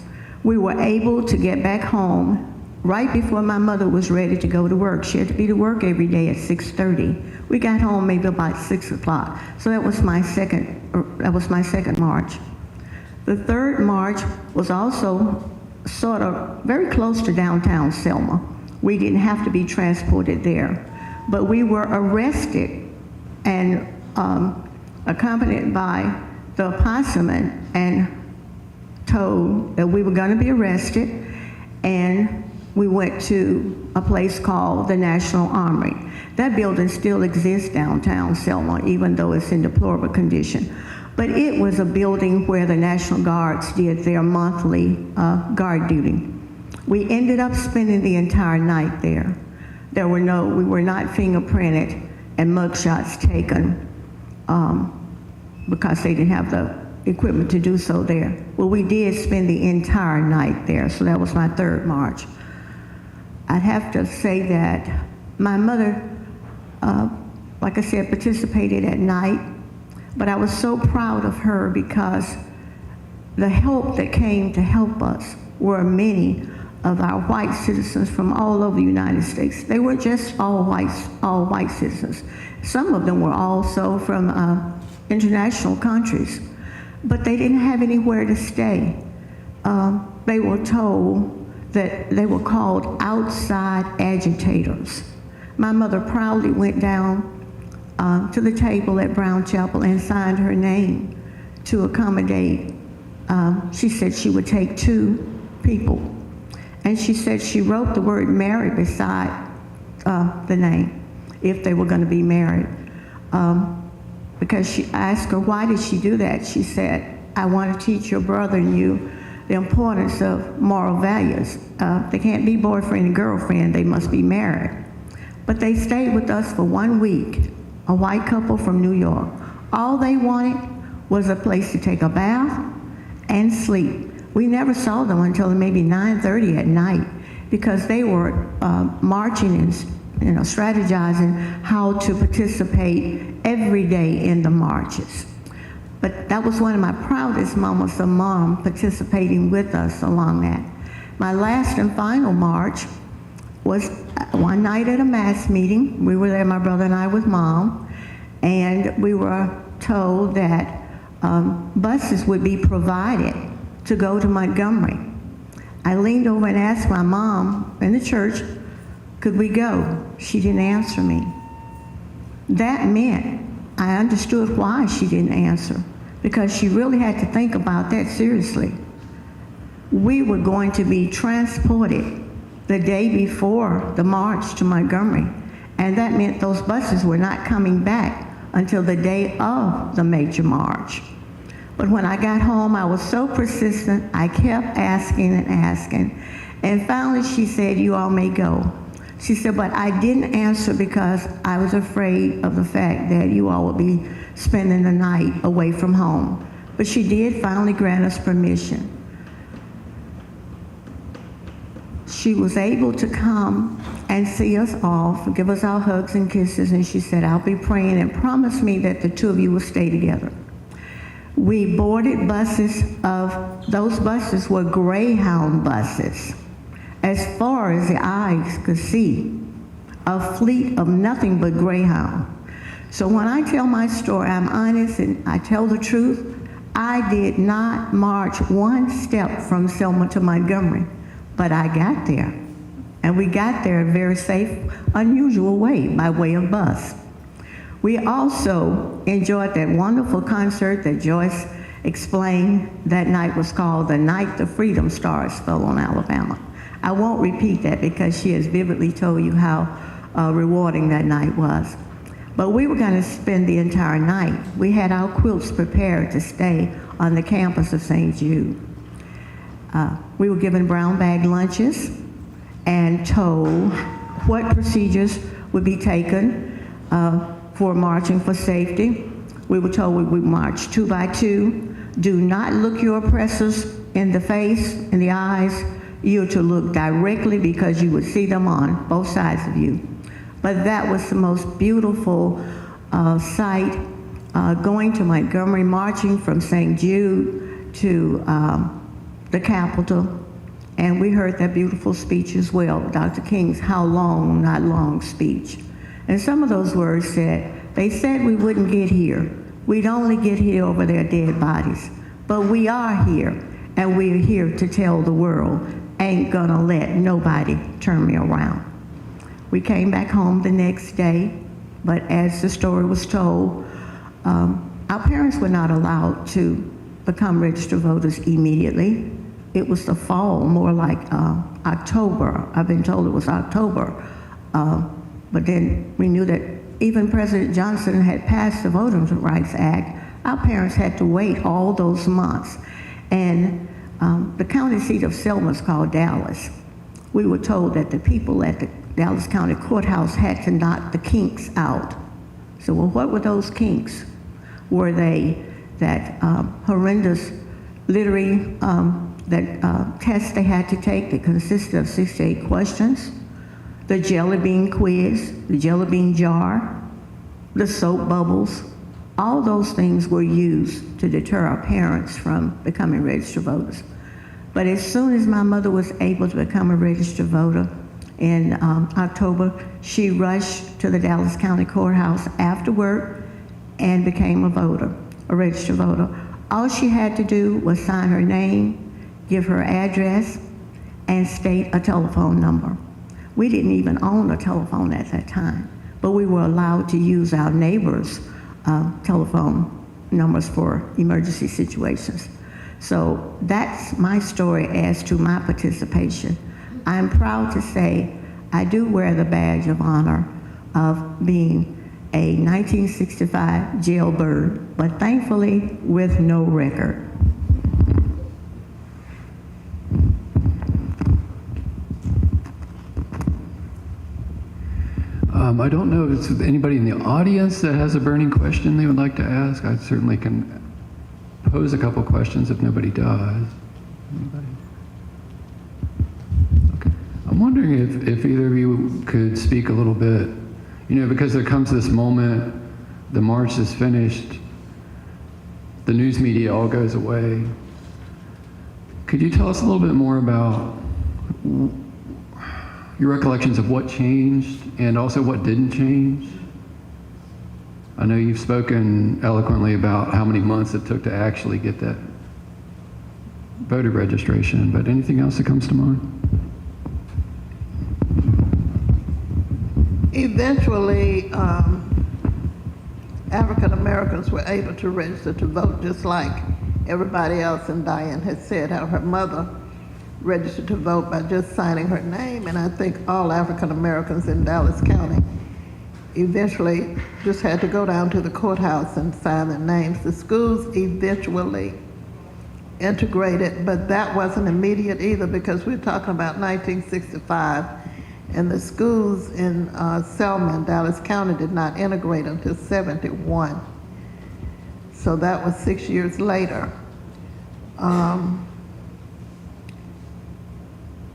We were able to get back home right before my mother was ready to go to work. She had to be to work every day at 6:30. We got home maybe about 6 o'clock. So that was my second march. The third march was also sort of very close to downtown Selma. We didn't have to be transported there, but we were arrested and accompanied by the possemen and told that we were going to be arrested, and we went to a place called the National Armory. That building still exists downtown Selma, even though it's in deplorable condition. But it was a building where the National Guards did their monthly guard duty. We ended up spending the entire night there. We were not fingerprinted and mugshots taken because they didn't have the equipment to do so there. Well, we did spend the entire night there, so that was my third march. I'd have to say that my mother, like I said, participated at night, but I was so proud of her because the help that came to help us were many of our white citizens from all over the United States. They were just all white citizens. Some of them were also from international countries, but they didn't have anywhere to stay. They were told that they were called outside agitators. My mother proudly went down to the table at Brown Chapel and signed her name to accommodate. She said she would take 2 people. And she said she wrote the word Mary beside the name if they were going to be married. Because she asked her, why did she do that? She said, I want to teach your brother and you the importance of moral values. They can't be boyfriend and girlfriend, they must be married. But they stayed with us for 1 week, a white couple from New York. All they wanted was a place to take a bath and sleep. We never saw them until maybe 9:30 at night because they were marching and strategizing how to participate every day in the marches. But that was one of my proudest moments of Mom participating with us along that. My last and final march was one night at a mass meeting. We were there, my brother and I, with Mom, and we were told that buses would be provided to go to Montgomery. I leaned over and asked my mom in the church, could we go? She didn't answer me. That meant I understood why she didn't answer, because she really had to think about that seriously. We were going to be transported the day before the march to Montgomery, and that meant those buses were not coming back until the day of the major march. But when I got home, I was so persistent, I kept asking and asking, and finally she said, you all may go. She said, but I didn't answer because I was afraid of the fact that you all would be spending the night away from home. But she did finally grant us permission. She was able to come and see us off, give us our hugs and kisses, and she said, I'll be praying and promise me that the 2 of you will stay together. We boarded buses those buses were Greyhound buses. As far as the eyes could see, a fleet of nothing but Greyhound. So when I tell my story, I'm honest and I tell the truth. I did not march 1 step from Selma to Montgomery, but I got there. And we got there a very safe, unusual way, by way of bus. We also enjoyed that wonderful concert that Joyce explained that night was called The Night the Freedom Stars Fell on Alabama. I won't repeat that because she has vividly told you how rewarding that night was. But we were going to spend the entire night. We had our quilts prepared to stay on the campus of St. Jude. We were given brown bag lunches and told what procedures would be taken for marching for safety. We were told we would march 2 by 2. Do not look your oppressors in the face, in the eyes. You're to look directly because you would see them on both sides of you. But that was the most beautiful sight, going to Montgomery, marching from St. Jude to the Capitol. And we heard that beautiful speech as well, Dr. King's How Long, Not Long speech. And some of those words said, they said we wouldn't get here. We'd only get here over their dead bodies. But we are here, and we're here to tell the world, ain't gonna let nobody turn me around. We came back home the next day, but as the story was told, our parents were not allowed to become registered voters immediately. It was the fall, more like October. I've been told it was October. But then we knew that even President Johnson had passed the Voting Rights Act. Our parents had to wait all those months. And the county seat of Selma is called Dallas. We were told that the people at the Dallas County Courthouse had to knock the kinks out. So, well, what were those kinks? Were they that horrendous literary test they had to take that consisted of 68 questions? The jelly bean quiz, the jelly bean jar, the soap bubbles, all those things were used to deter our parents from becoming registered voters. But as soon as my mother was able to become a registered voter in October, she rushed to the Dallas County Courthouse after work and became a voter, a registered voter. All she had to do was sign her name, give her address, and state a telephone number. We didn't even own a telephone at that time, but we were allowed to use our neighbors' telephone numbers for emergency situations. So that's my story as to my participation. I'm proud to say I do wear the badge of honor of being a 1965 jailbird, but thankfully with no record. I don't know if it's anybody in the audience that has a burning question they would like to ask. I certainly can pose a couple questions if nobody does. Anybody? Okay. I'm wondering if either of you could speak a little bit, you know, because there comes this moment, the march is finished, the news media all goes away. Could you tell us a little bit more about your recollections of what changed and also what didn't change? I know you've spoken eloquently about how many months it took to actually get that voter registration, but anything else that comes to mind? Eventually, African Americans were able to register to vote just like everybody else, and Diane had said how her mother registered to vote by just signing her name, and I think all African Americans in Dallas County eventually just had to go down to the courthouse and sign their names. The schools eventually integrated, but that wasn't immediate either, because we're talking about 1965, and the schools in Selma and Dallas County did not integrate until 71. So that was 6 years later.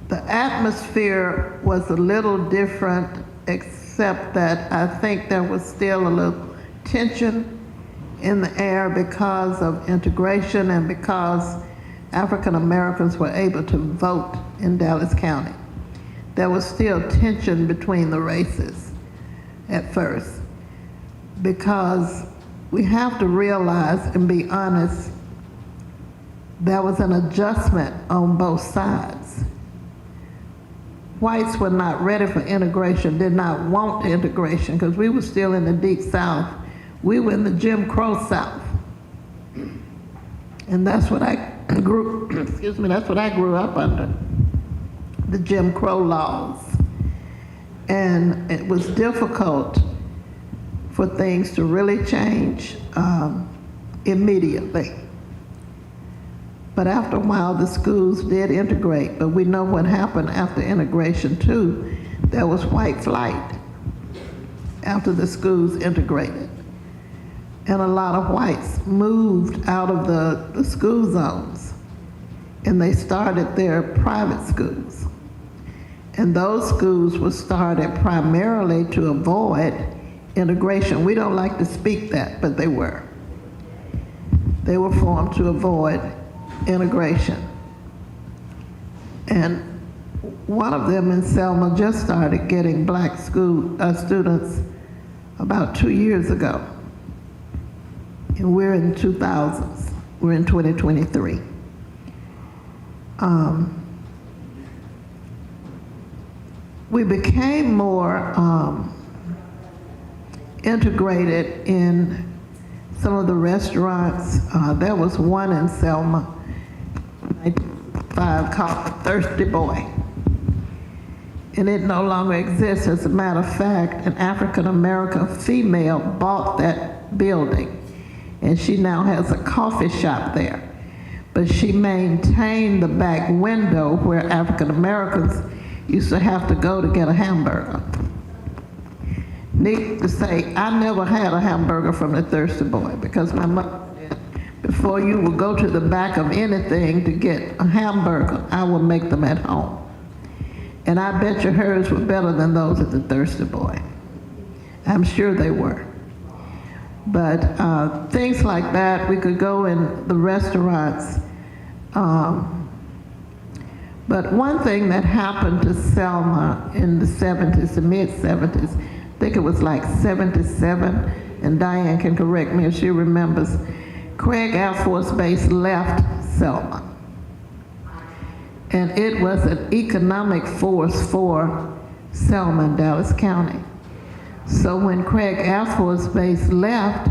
The atmosphere was a little different, except that I think there was still a little tension in the air because of integration and because African Americans were able to vote in Dallas County. There was still tension between the races at first, because we have to realize and be honest, there was an adjustment on both sides. Whites were not ready for integration, did not want integration, because we were still in the Deep South. We were in the Jim Crow South. And that's what I grew, excuse me, that's what I grew up under, the Jim Crow laws. And it was difficult for things to really change immediately. But after a while, the schools did integrate, but we know what happened after integration too. There was white flight after the schools integrated. And a lot of whites moved out of the school zones, and they started their private schools. And those schools were started primarily to avoid integration. We don't like to speak that, but they were. They were formed to avoid integration. And one of them in Selma just started getting black students about 2 years ago. And we're in 2000s, we're in 2023. We became more integrated in some of the restaurants. There was one in Selma, 1995, called Thirsty Boy. And it no longer exists. As a matter of fact, an African-American female bought that building, and she now has a coffee shop there. But she maintained the back window where African-Americans used to have to go to get a hamburger. Needless to say, I never had a hamburger from the Thirsty Boy, because my mother did. Before you would go to the back of anything to get a hamburger, I would make them at home. And I bet you hers were better than those at the Thirsty Boy. I'm sure they were. But things like that, we could go in the restaurants. But one thing that happened to Selma in the 70s, the mid-70s, I think it was like 77, and Diane can correct me if she remembers, Craig Air Force Base left Selma. and it was an economic force for Selma and Dallas County. So when Craig Air Force Base left,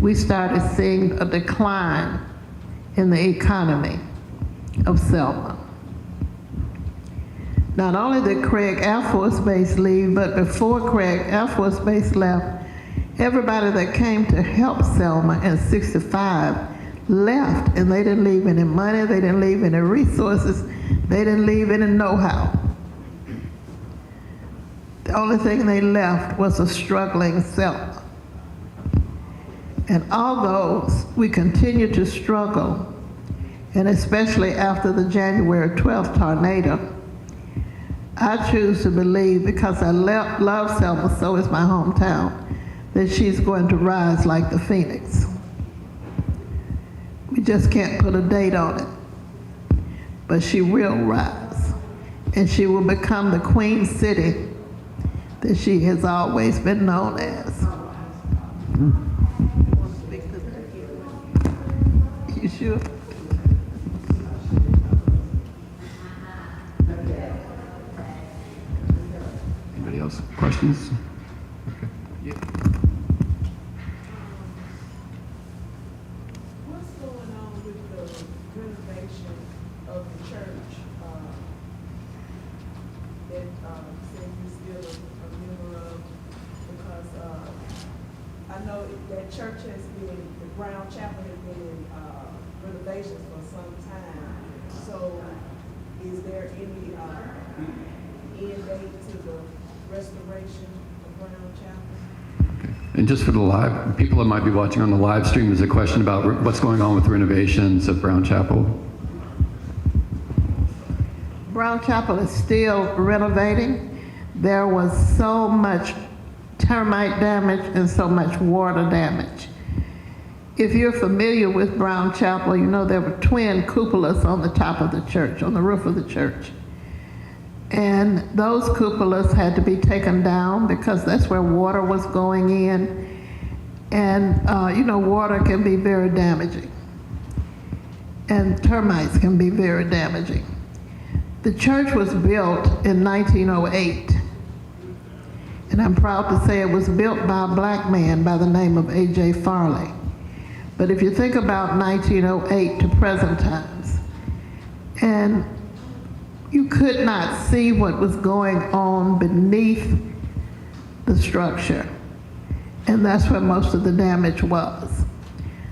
we started seeing a decline in the economy of Selma. Not only did Craig Air Force Base leave, but before Craig Air Force Base left, everybody that came to help Selma in '65 left, and they didn't leave any money, they didn't leave any resources, they didn't leave any know-how. The only thing they left was a struggling Selma. And although we continue to struggle, and especially after the January 12th tornado, I choose to believe, because I love Selma, so is my hometown, that she's going to rise like the phoenix. We just can't put a date on it, but she will rise, and she will become the queen city that she has always been known as. You sure? Anybody else? Questions? Okay. Yeah. What's going on with the renovation of the church, that, since you're still a member of, because, I know that church has been, the Brown Chapel has been in, renovations for some time. So is there any, end date to the restoration of Brown Chapel? And just for the live, people that might be watching on the live stream, there's a question about what's going on with the renovations of Brown Chapel. Brown Chapel is still renovating. There was so much termite damage and so much water damage. If you're familiar with Brown Chapel, you know there were twin cupolas on the top of the church, on the roof of the church. And those cupolas had to be taken down because that's where water was going in. And you know, water can be very damaging. And termites can be very damaging. The church was built in 1908. And I'm proud to say it was built by a black man by the name of A.J. Farley. But if you think about 1908 to present times, and you could not see what was going on beneath the structure. And that's where most of the damage was.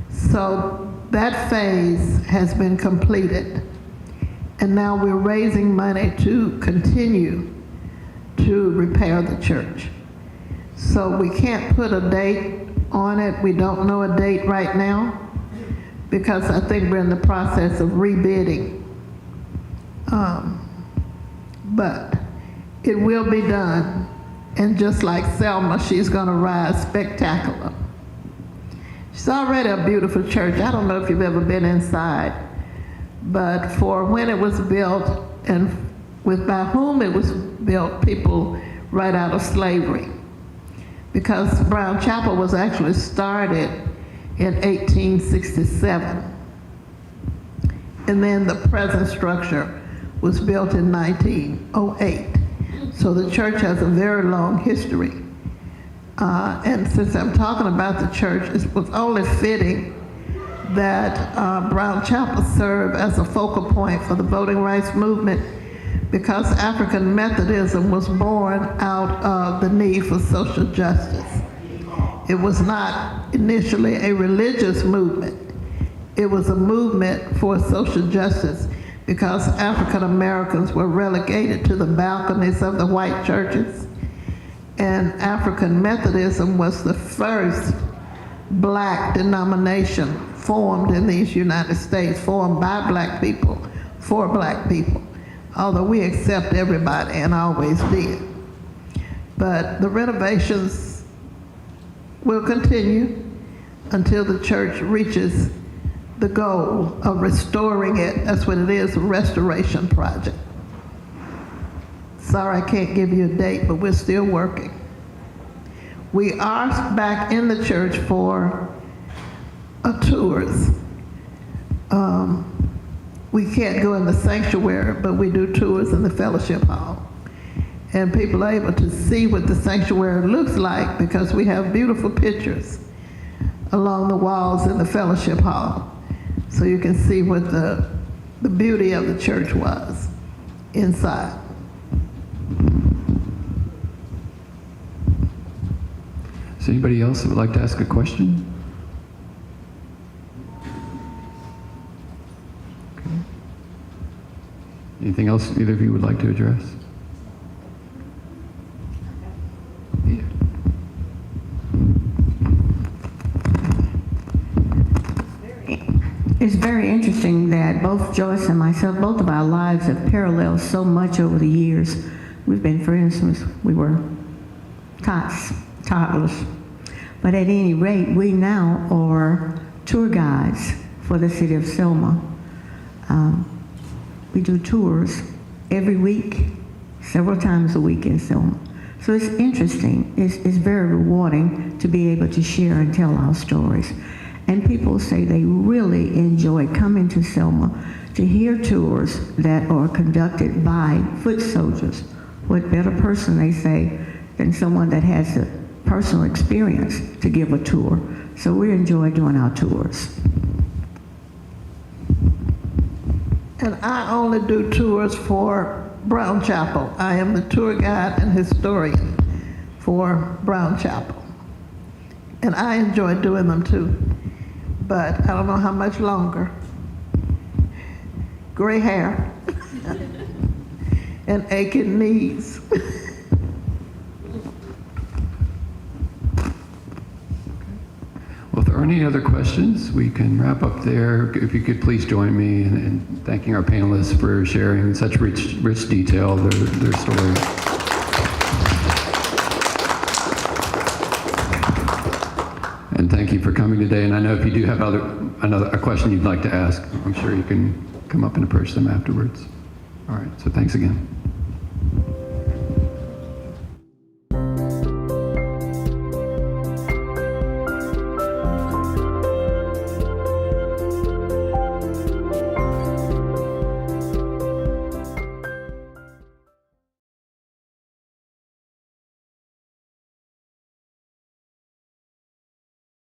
So that phase has been completed. And now we're raising money to continue to repair the church. So we can't put a date on it. We don't know a date right now because I think we're in the process of rebidding. But it will be done. And just like Selma, she's gonna rise spectacular. She's already a beautiful church. I don't know if you've ever been inside, but for when it was built and by whom it was built, people right out of slavery. Because Brown Chapel was actually started in 1867. And then the present structure was built in 1908. So the church has a very long history. And since I'm talking about the church, it was only fitting that Brown Chapel serve as a focal point for the voting rights movement, because African Methodism was born out of the need for social justice. It was not initially a religious movement. It was a movement for social justice because African Americans were relegated to the balconies of the white churches. And African Methodism was the first black denomination formed in these United States, formed by black people, for black people. Although we accept everybody and always did. But the renovations will continue until the church reaches the goal of restoring it. That's what it is, a restoration project. Sorry, I can't give you a date, but we're still working. We are back in the church for tours. we can't go in the sanctuary, but we do tours in the fellowship hall. And people are able to see what the sanctuary looks like because we have beautiful pictures along the walls in the fellowship hall. So you can see what the beauty of the church was inside. Is anybody else that would like to ask a question? Okay. Anything else either of you would like to address? Yeah. It's very interesting that both Joyce and myself, both of our lives have paralleled so much over the years. We've been friends since we were toddlers. But at any rate, we now are tour guides for the city of Selma. We do tours every week, several times a week in Selma. So it's interesting. It's very rewarding to be able to share and tell our stories. And people say they really enjoy coming to Selma to hear tours that are conducted by foot soldiers. What better person, they say, than someone that has a personal experience to give a tour. So we enjoy doing our tours. And I only do tours for Brown Chapel. I am the tour guide and historian for Brown Chapel. And I enjoy doing them too. But I don't know how much longer. Gray hair and aching knees. Well, if there aren't any other questions, we can wrap up there. If you could please join me in thanking our panelists for sharing in such rich detail their stories. And thank you for coming today. And I know if you do have a question you'd like to ask, I'm sure you can come up and approach them afterwards. All right, so thanks again.